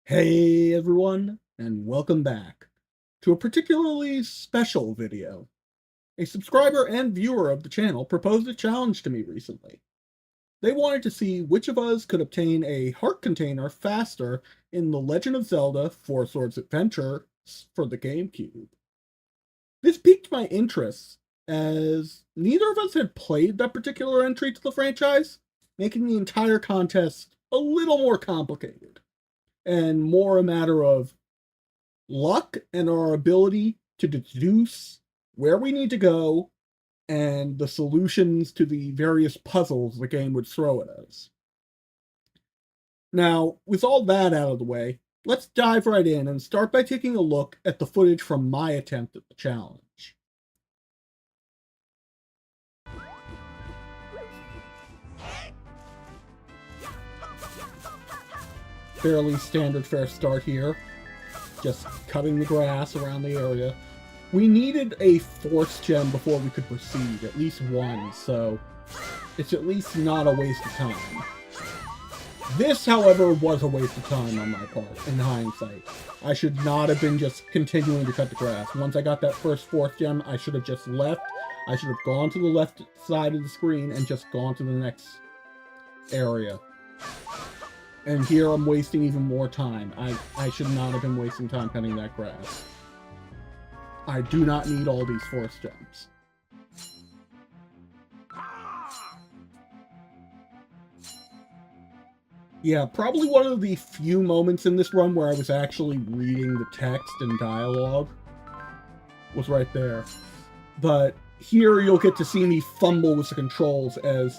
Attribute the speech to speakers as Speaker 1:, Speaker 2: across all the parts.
Speaker 1: Hey everyone, and welcome back to a particularly special video. A subscriber and viewer of the channel proposed a challenge to me recently. They wanted to see which of us could obtain a heart container faster in the Legend of Zelda Four Swords Adventure for the GameCube. This piqued my interest, as neither of us had played that particular entry to the franchise, making the entire contest a little more complicated and more a matter of luck and our ability to deduce where we need to go and the solutions to the various puzzles the game would throw at us. Now, with all that out of the way, let's dive right in and start by taking a look at the footage from my attempt at the challenge. Fairly standard fare start here. Just cutting the grass around the area. We needed a force gem before we could proceed, at least one, so it's at least not a waste of time. This, however, was a waste of time on my part, in hindsight. I should not have been just continuing to cut the grass. Once I got that first force gem, I should have just left. I should have gone to the left side of the screen and just gone to the next area. And here I'm wasting even more time. I should not have been wasting time cutting that grass. I do not need all these force gems. Yeah, probably one of the few moments in this run where I was actually reading the text and dialogue was right there. But here you'll get to see me fumble with the controls, as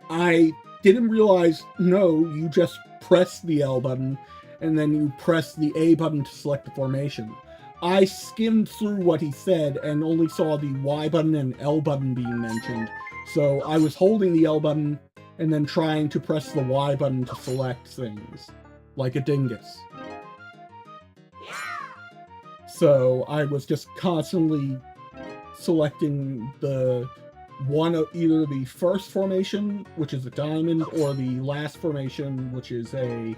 Speaker 1: I didn't realize, no, you just press the L button, and then you press the A button to select the formation. I skimmed through what he said and only saw the Y button and L button being mentioned. So I was holding the L button and then trying to press the Y button to select things, like a dingus. So I was just constantly selecting the one of either the first formation, which is a diamond, or the last formation, which is a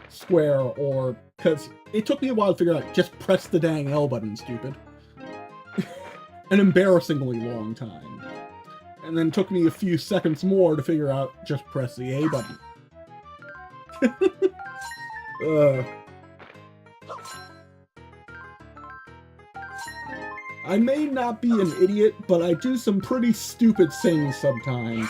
Speaker 1: square, or because it took me a while to figure out, just press the dang L button, stupid. An embarrassingly long time. And then it took me a few seconds more to figure out, just press the A button. I may not be an idiot, but I do some pretty stupid things sometimes.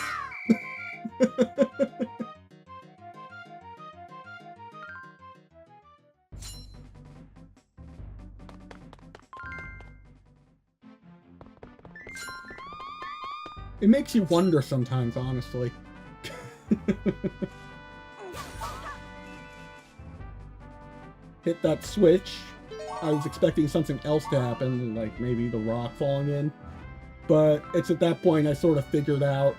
Speaker 1: It makes you wonder sometimes, honestly. Hit that switch. I was expecting something else to happen, like maybe the rock falling in. But it's at that point I sort of figured out,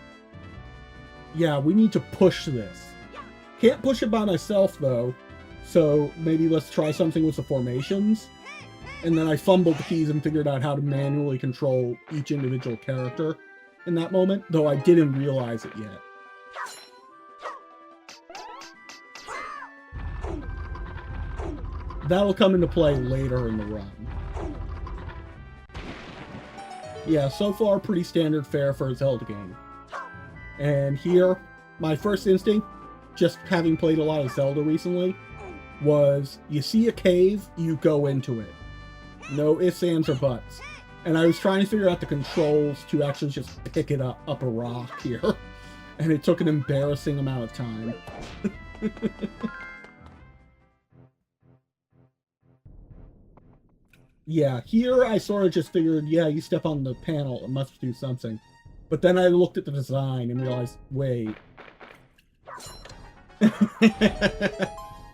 Speaker 1: yeah, we need to push this. Can't push it by myself, though. So maybe let's try something with the formations. And then I fumbled the keys and figured out how to manually control each individual character in that moment, though I didn't realize it yet. That'll come into play later in the run. Yeah, so far pretty standard fare for a Zelda game. And here, my first instinct, just having played a lot of Zelda recently, was you see a cave, you go into it. No ifs, ands, or buts. And I was trying to figure out the controls to actually just pick it up a rock here. And it took an embarrassing amount of time. Yeah, here I sort of just figured, yeah, you step on the panel, it must do something. But then I looked at the design and realized, wait.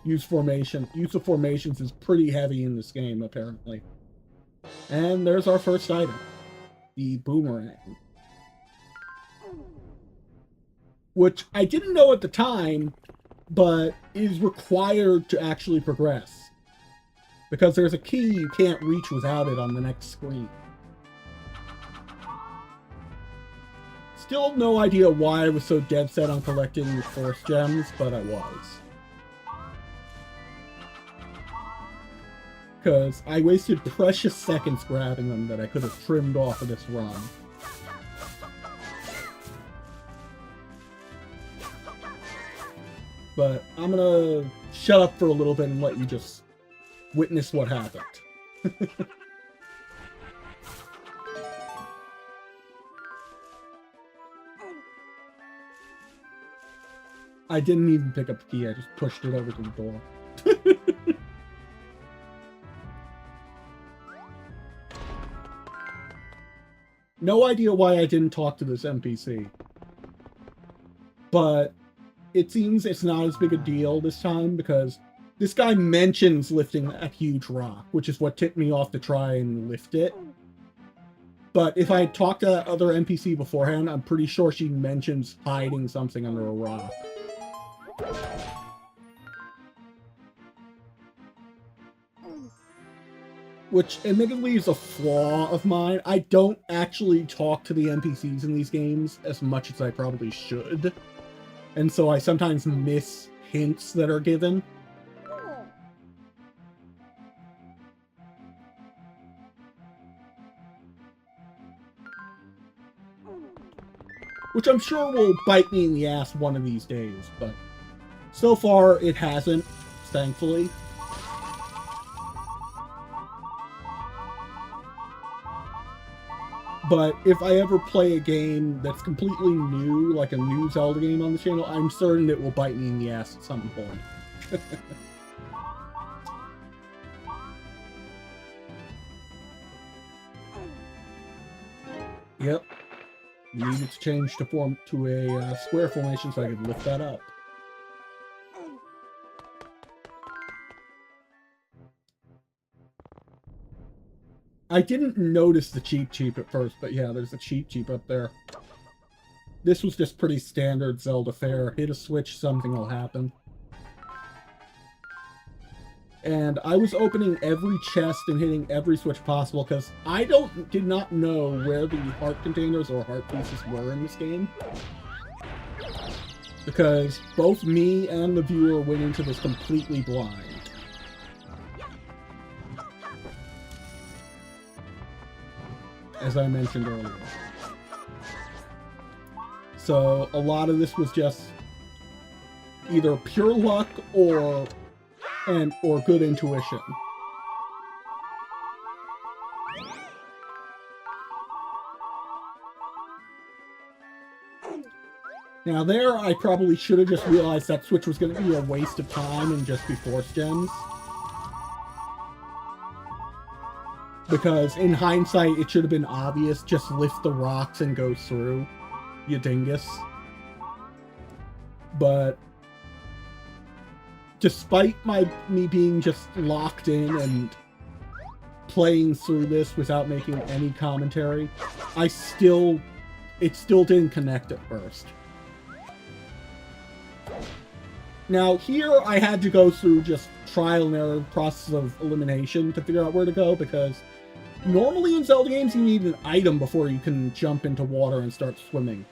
Speaker 1: Use of formations is pretty heavy in this game, apparently. And there's our first item. The boomerang. Which I didn't know at the time, but is required to actually progress. Because there's a key you can't reach without it on the next screen. Still no idea why I was so dead set on collecting force gems, but I was. Because I wasted precious seconds grabbing them that I could have trimmed off of this run. But I'm gonna shut up for a little bit and let you just witness what happened. I didn't even pick up the key, I just pushed it over to the door. No idea why I didn't talk to this NPC. But it seems it's not as big a deal this time because this guy mentions lifting that huge rock, which is what tipped me off to try and lift it. But if I had talked to that other NPC beforehand, I'm pretty sure she mentions hiding something under a rock. Which admittedly is a flaw of mine. I don't actually talk to the NPCs in these games as much as I probably should. And so I sometimes miss hints that are given. Which I'm sure will bite me in the ass one of these days, but so far it hasn't, thankfully. But if I ever play a game that's completely new, like a new Zelda game on the channel, I'm certain it will bite me in the ass at some point. Yep. Needed to change to a square formation so I could lift that up. I didn't notice the Cheep Cheep at first, but yeah, there's a Cheep Cheep up there. This was just pretty standard Zelda fare. Hit a switch, something will happen. And I was opening every chest and hitting every switch possible because I did not know where the heart containers or heart pieces were in this game. Because both me and the viewer went into this completely blind. As I mentioned earlier. So a lot of this was just either pure luck or good intuition. Now there, I probably should have just realized that switch was going to be a waste of time and just be force gems. Because in hindsight, it should have been obvious, just lift the rocks and go through, you dingus. But despite me being just locked in and playing through this without making any commentary, it still didn't connect at first. Now here I had to go through just trial and error process of elimination to figure out where to go, because normally in Zelda games you need an item before you can jump into water and start swimming.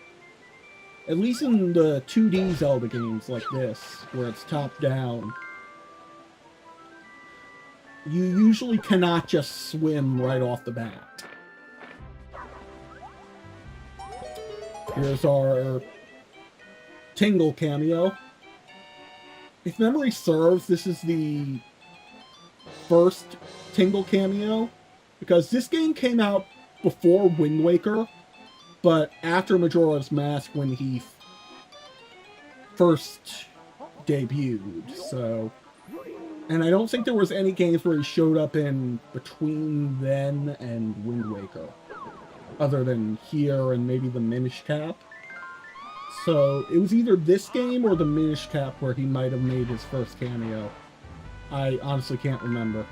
Speaker 1: At least in the 2D Zelda games like this, where it's top down, you usually cannot just swim right off the bat. Here's our Tingle cameo. If memory serves, this is the first Tingle cameo, because this game came out before Wind Waker, but after Majora's Mask when he first debuted, so... And I don't think there was any games where he showed up in between then and Wind Waker, other than here and maybe the Minish Cap. So it was either this game or the Minish Cap where he might have made his first cameo. I honestly can't remember.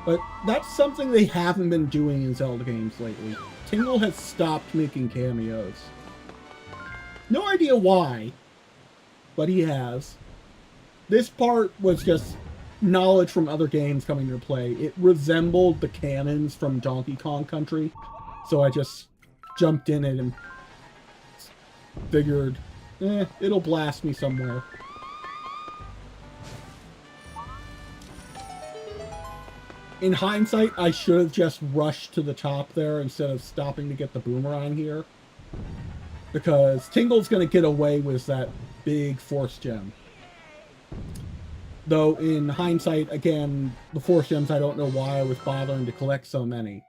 Speaker 1: But that's something they haven't been doing in Zelda games lately. Tingle has stopped making cameos. No idea why, but he has. This part was just knowledge from other games coming into play. It resembled the cannons from Donkey Kong Country, so I just jumped in it and figured It'll blast me somewhere. In hindsight, I should have just rushed to the top there instead of stopping to get the boomerang here. Because Tingle's going to get away with that big force gem. Though, in hindsight, again, the force gems, I don't know why I was bothering to collect so many.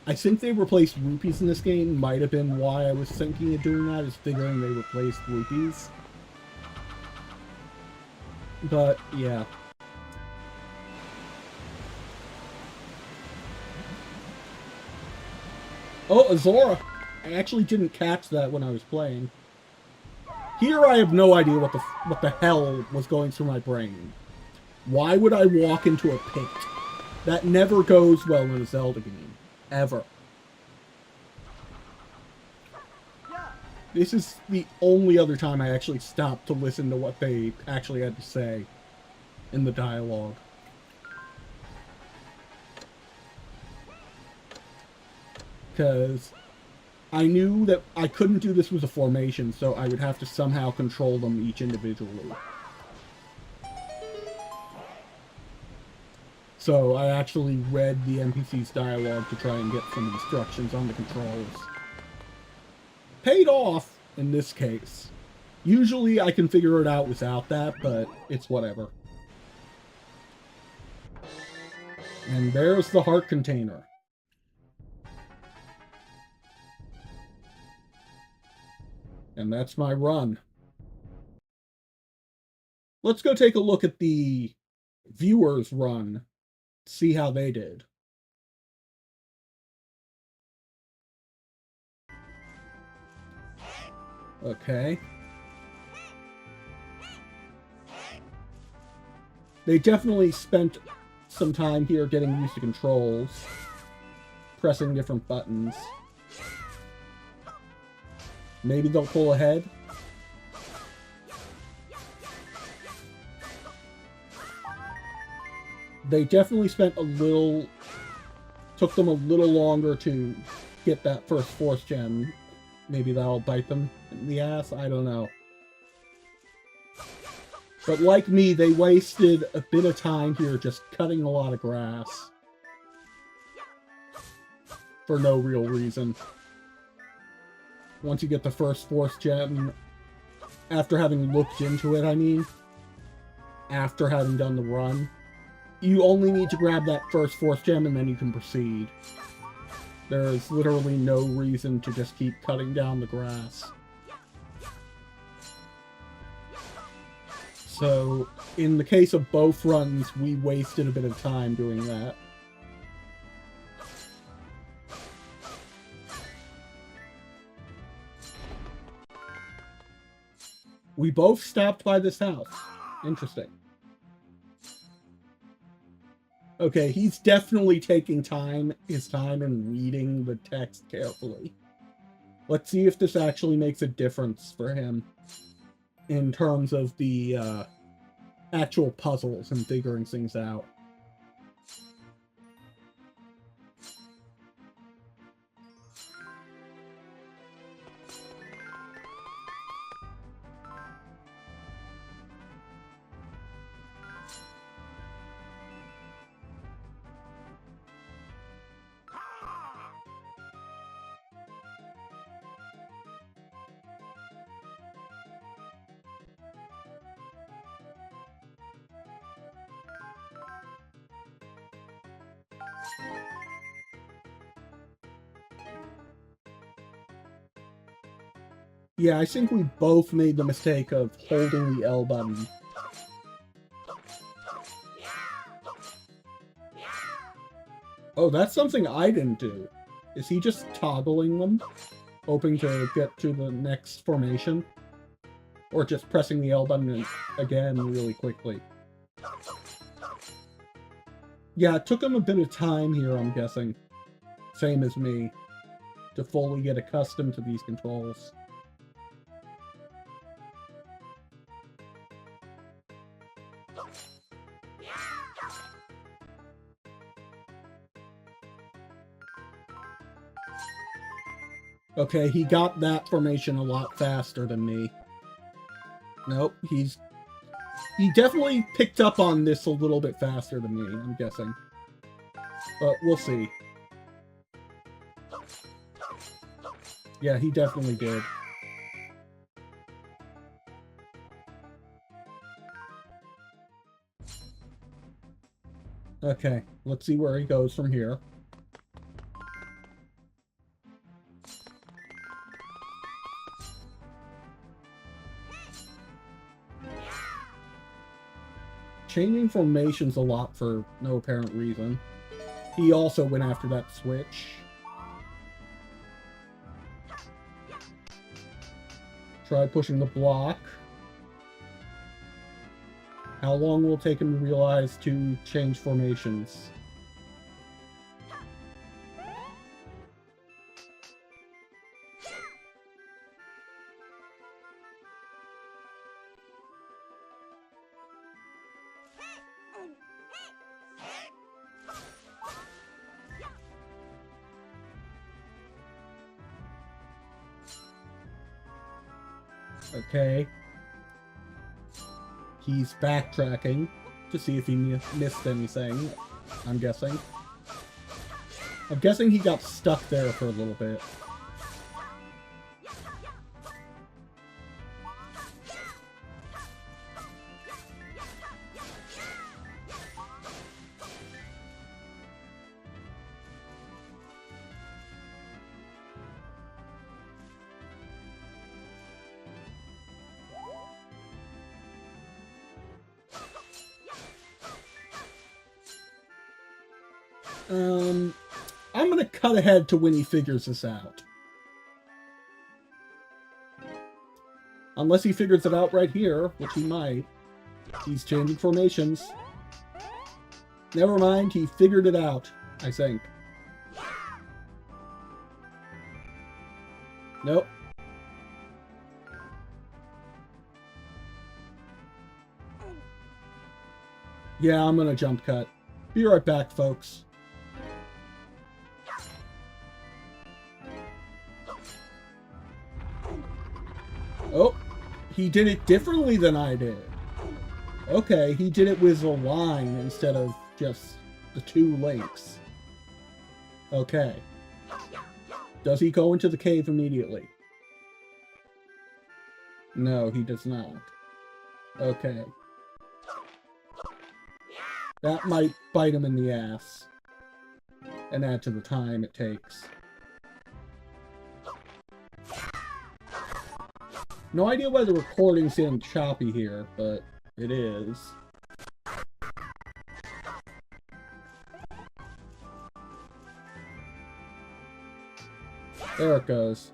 Speaker 1: I think they replaced rupees in this game. Might have been why I was thinking of doing that, is figuring they replaced rupees. But, yeah. Oh, Azora! I actually didn't catch that when I was playing. Here I have no idea what the hell was going through my brain. Why would I walk into a pit? That never goes well in a Zelda game. Ever. This is the only other time I actually stopped to listen to what they actually had to say in the dialogue. Because I knew that I couldn't do this with a formation, so I would have to somehow control them each individually. So I actually read the NPC's dialogue to try and get some instructions on the controls. Paid off in this case. Usually I can figure it out without that, but it's whatever. And there's the heart container. And that's my run. Let's go take a look at the viewers' run. See how they did. Okay. They definitely spent some time here getting used to controls. Pressing different buttons. Maybe they'll pull ahead. They definitely spent took them a little longer to get that first force gem. Maybe that'll bite them in the ass, I don't know. But like me, they wasted a bit of time here just cutting a lot of grass. For no real reason. Once you get the first force gem, after having looked into it, I mean, after having done the run, you only need to grab that first force gem and then you can proceed. There is literally no reason to just keep cutting down the grass. So, in the case of both runs, we wasted a bit of time doing that. We both stopped by this house. Interesting. Okay, he's definitely taking his time and reading the text carefully. Let's see if this actually makes a difference for him in terms of the actual puzzles and figuring things out. Yeah, I think we both made the mistake of holding the L button. Oh, that's something I didn't do. Is he just toggling them? Hoping to get to the next formation? Or just pressing the L button again really quickly? Yeah, it took him a bit of time here, I'm guessing. Same as me. To fully get accustomed to these controls. Okay, he got that formation a lot faster than me. Nope, he definitely picked up on this a little bit faster than me, I'm guessing. But we'll see. Yeah, he definitely did. Okay, let's see where he goes from here. Changing formations a lot for no apparent reason. He also went after that switch. Try pushing the block. How long will it take him to realize to change formations? Okay. He's backtracking to see if he missed anything, I'm guessing. I'm guessing he got stuck there for a little bit. I'm gonna cut ahead to when he figures this out. Unless he figures it out right here, which he might. He's changing formations. Never mind, he figured it out, I think. Nope. Yeah, I'm gonna jump cut. Be right back, folks. Oh, he did it differently than I did. Okay, he did it with a line instead of just the 2 links. Okay. Does he go into the cave immediately? No, he does not. Okay. That might bite him in the ass. And add to the time it takes. No idea why the recording's getting choppy here, but it is. There it goes.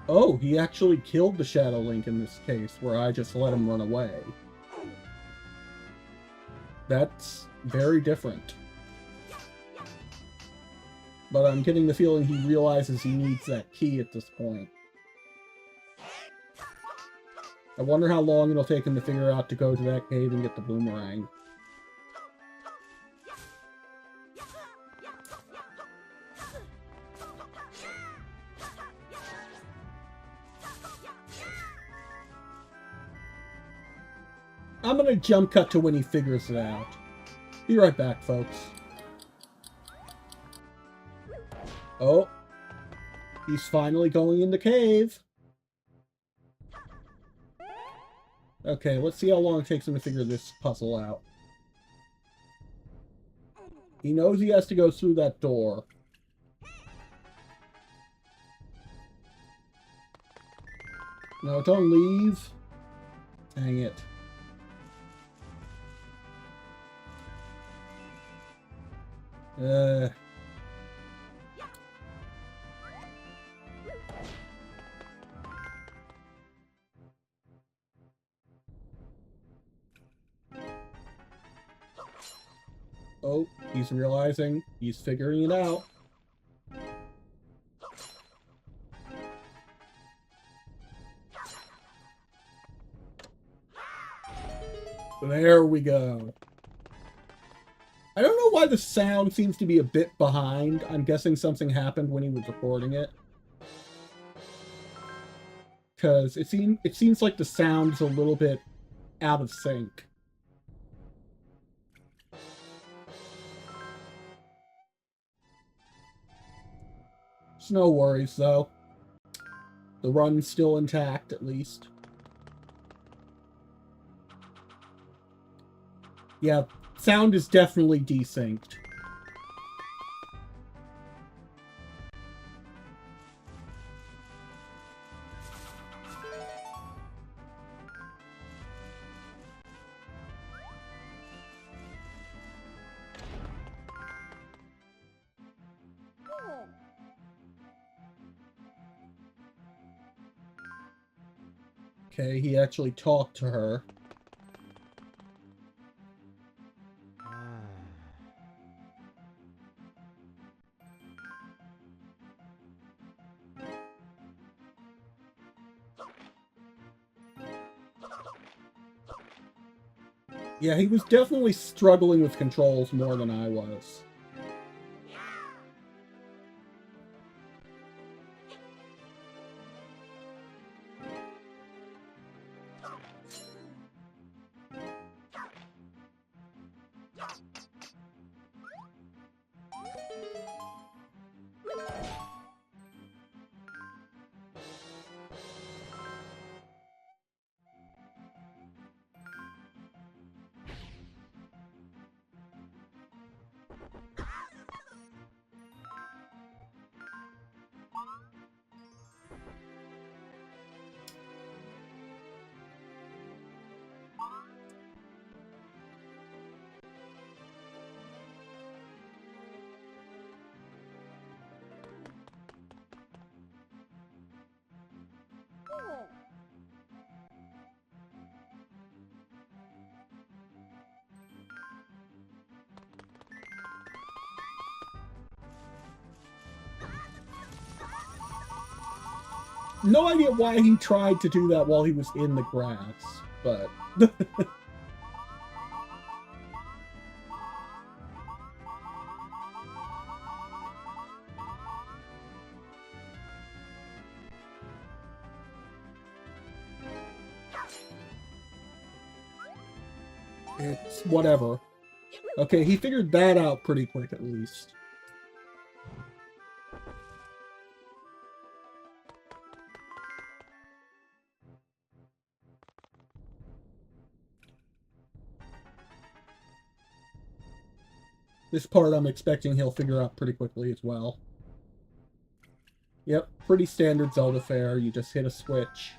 Speaker 1: Oh, he actually killed the Shadow Link in this case, where I just let him run away. That's very different. But I'm getting the feeling he realizes he needs that key at this point. I wonder how long it'll take him to figure out to go to that cave and get the boomerang. I'm gonna jump cut to when he figures it out. Be right back, folks. Oh. He's finally going in the cave. Okay, let's see how long it takes him to figure this puzzle out. He knows he has to go through that door. No, don't leave. Dang it. Oh, he's realizing he's figuring it out. There we go. I don't know why the sound seems to be a bit behind. I'm guessing something happened when he was recording it. Because it seems like the sound's a little bit out of sync. There's no worries, though. The run's still intact, at least. Yeah, sound is definitely desynced. Okay, he actually talked to her. Yeah, he was definitely struggling with controls more than I was. No idea why he tried to do that while he was in the grass, but... It's whatever. Okay, he figured that out pretty quick, at least. This part I'm expecting he'll figure out pretty quickly as well. Yep, pretty standard Zelda fare. You just hit a switch.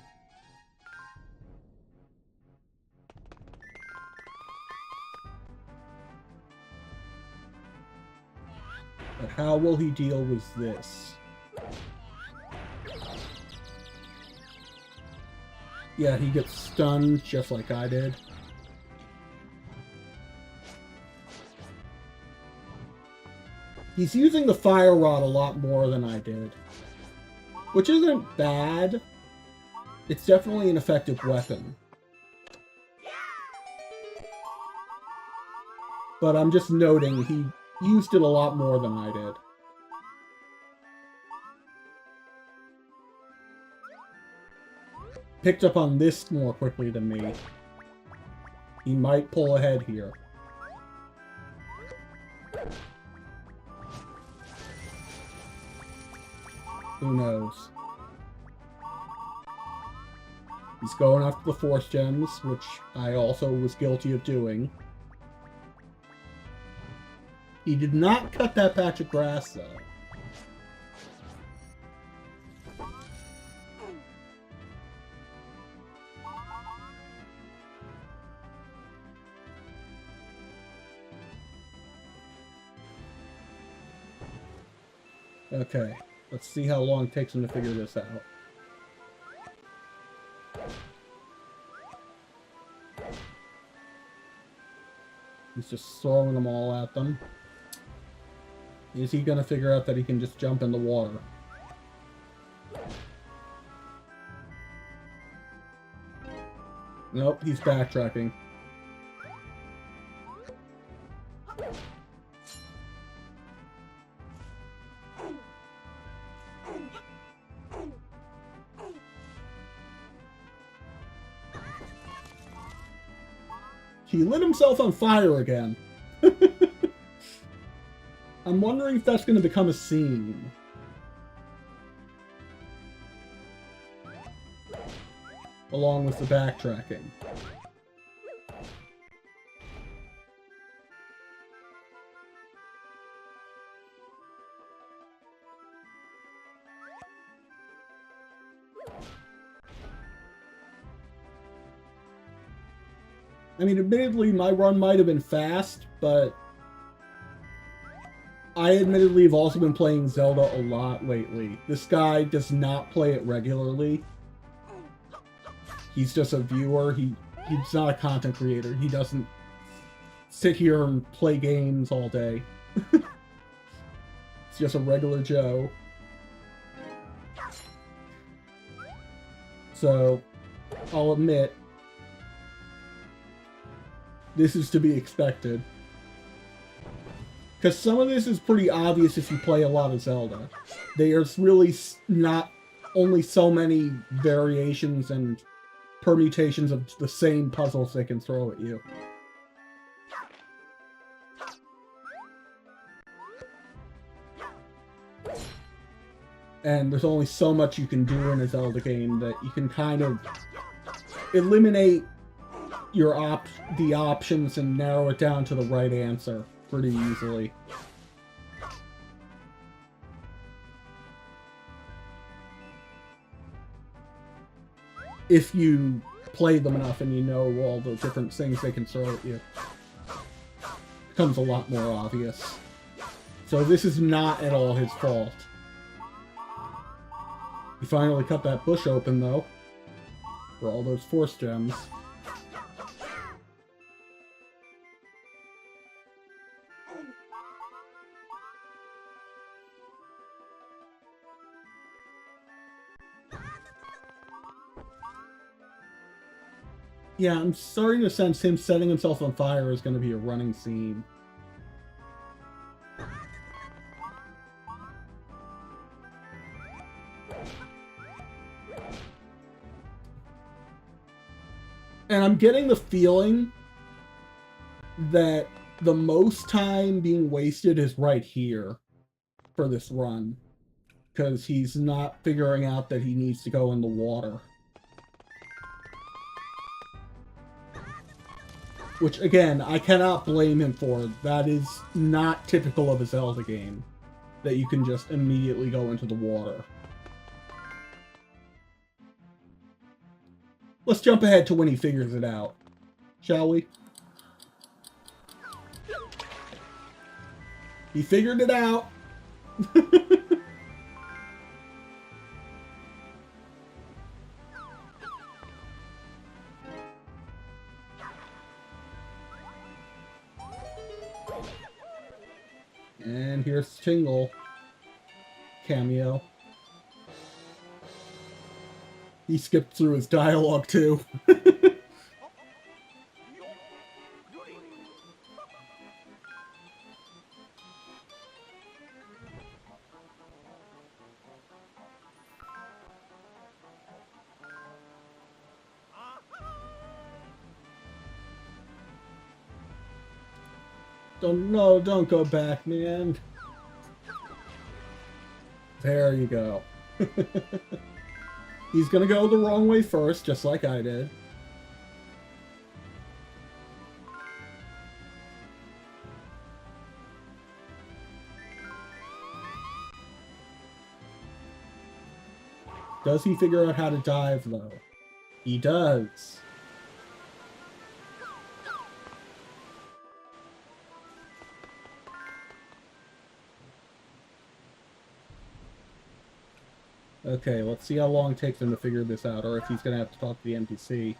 Speaker 1: But how will he deal with this? Yeah, he gets stunned just like I did. He's using the fire rod a lot more than I did. Which isn't bad. It's definitely an effective weapon. But I'm just noting he used it a lot more than I did. Picked up on this more quickly than me. He might pull ahead here. Who knows? He's going after the Force Gems, which I also was guilty of doing. He did not cut that patch of grass, though. Okay, let's see how long it takes him to figure this out. He's just throwing them all at them. Is he going to figure out that he can just jump in the water? Nope, he's backtracking. He lit himself on fire again. I'm wondering if that's going to become a scene. Along with the backtracking. I mean, admittedly, my run might have been fast, but I admittedly have also been playing Zelda a lot lately. This guy does not play it regularly. He's just a viewer. He's not a content creator. He doesn't sit here and play games all day. He's just a regular Joe. So, I'll admit, this is to be expected. Because some of this is pretty obvious if you play a lot of Zelda. There's really not only so many variations and permutations of the same puzzles they can throw at you. And there's only so much you can do in a Zelda game that you can kind of eliminate your the options and narrow it down to the right answer pretty easily. If you play them enough and you know all the different things they can throw at you. It becomes a lot more obvious. So this is not at all his fault. He finally cut that bush open, though, for all those force gems. Yeah, I'm starting to sense him setting himself on fire is going to be a running theme. And I'm getting the feeling that the most time being wasted is right here for this run. Because he's not figuring out that he needs to go in the water. Which, again, I cannot blame him for. That is not typical of a Zelda game. That you can just immediately go into the water. Let's jump ahead to when he figures it out. Shall we? He figured it out! And here's Tingle. Cameo. He skipped through his dialogue, too. Don't go back, man. There you go. He's gonna go the wrong way first, just like I did. Does he figure out how to dive, though? He does. Okay, let's see how long it takes him to figure this out, or if he's gonna have to talk to the NPC.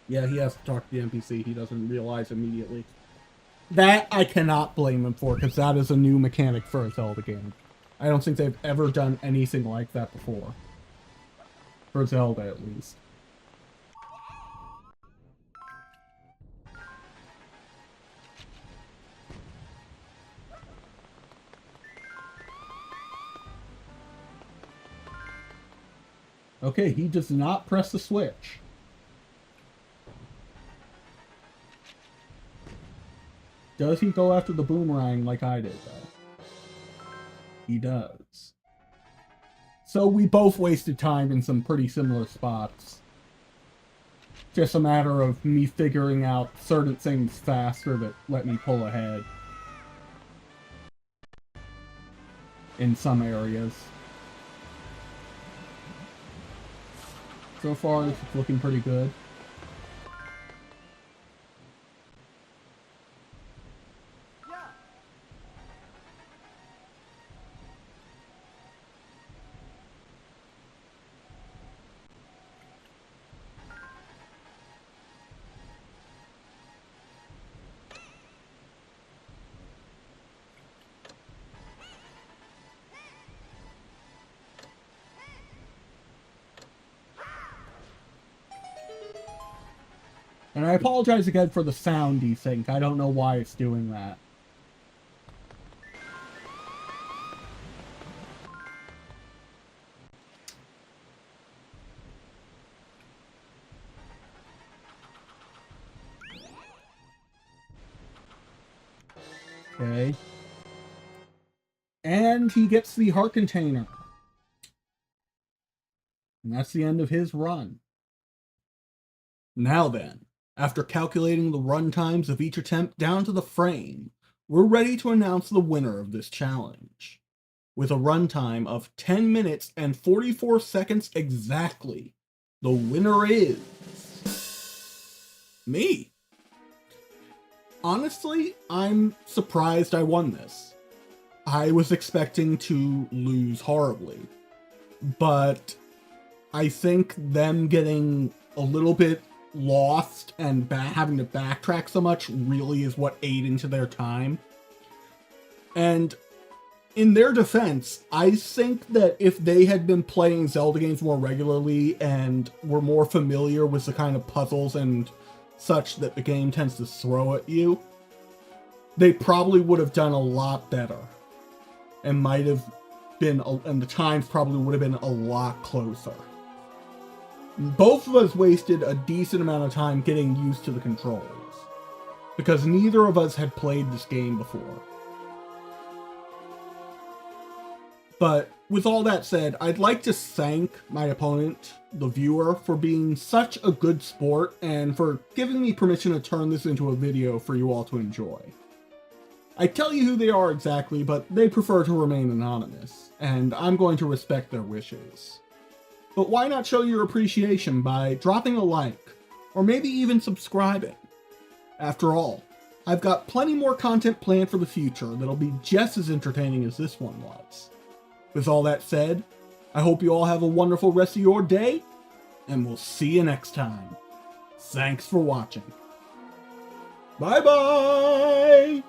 Speaker 1: Yeah, he has to talk to the NPC. He doesn't realize immediately. That I cannot blame him for, because that is a new mechanic for a Zelda game. I don't think they've ever done anything like that before. For Zelda, at least. Okay, he does not press the switch. Does he go after the boomerang like I did, though? He does. So we both wasted time in some pretty similar spots. Just a matter of me figuring out certain things faster that let me pull ahead. In some areas. So far, this is looking pretty good. And I apologize again for the sound desync. I don't know why it's doing that. Okay. And he gets the heart container. And that's the end of his run. Now then, after calculating the run times of each attempt down to the frame, we're ready to announce the winner of this challenge. With a runtime of 10 minutes and 44 seconds exactly, the winner is... me. Honestly, I'm surprised I won this. I was expecting to lose horribly, but I think them getting a little bit lost and having to backtrack so much really is what ate into their time. And in their defense, I think that if they had been playing Zelda games more regularly and were more familiar with the kind of puzzles and such that the game tends to throw at you, they probably would have done a lot better. And might have been, and the times probably would have been a lot closer. Both of us wasted a decent amount of time getting used to the controls, because neither of us had played this game before. But with all that said, I'd like to thank my opponent, the viewer, for being such a good sport and for giving me permission to turn this into a video for you all to enjoy. I tell you who they are exactly, but they prefer to remain anonymous, and I'm going to respect their wishes. But why not show your appreciation by dropping a like, or maybe even subscribing? After all, I've got plenty more content planned for the future that'll be just as entertaining as this one was. With all that said, I hope you all have a wonderful rest of your day, and we'll see you next time. Thanks for watching. Bye-bye!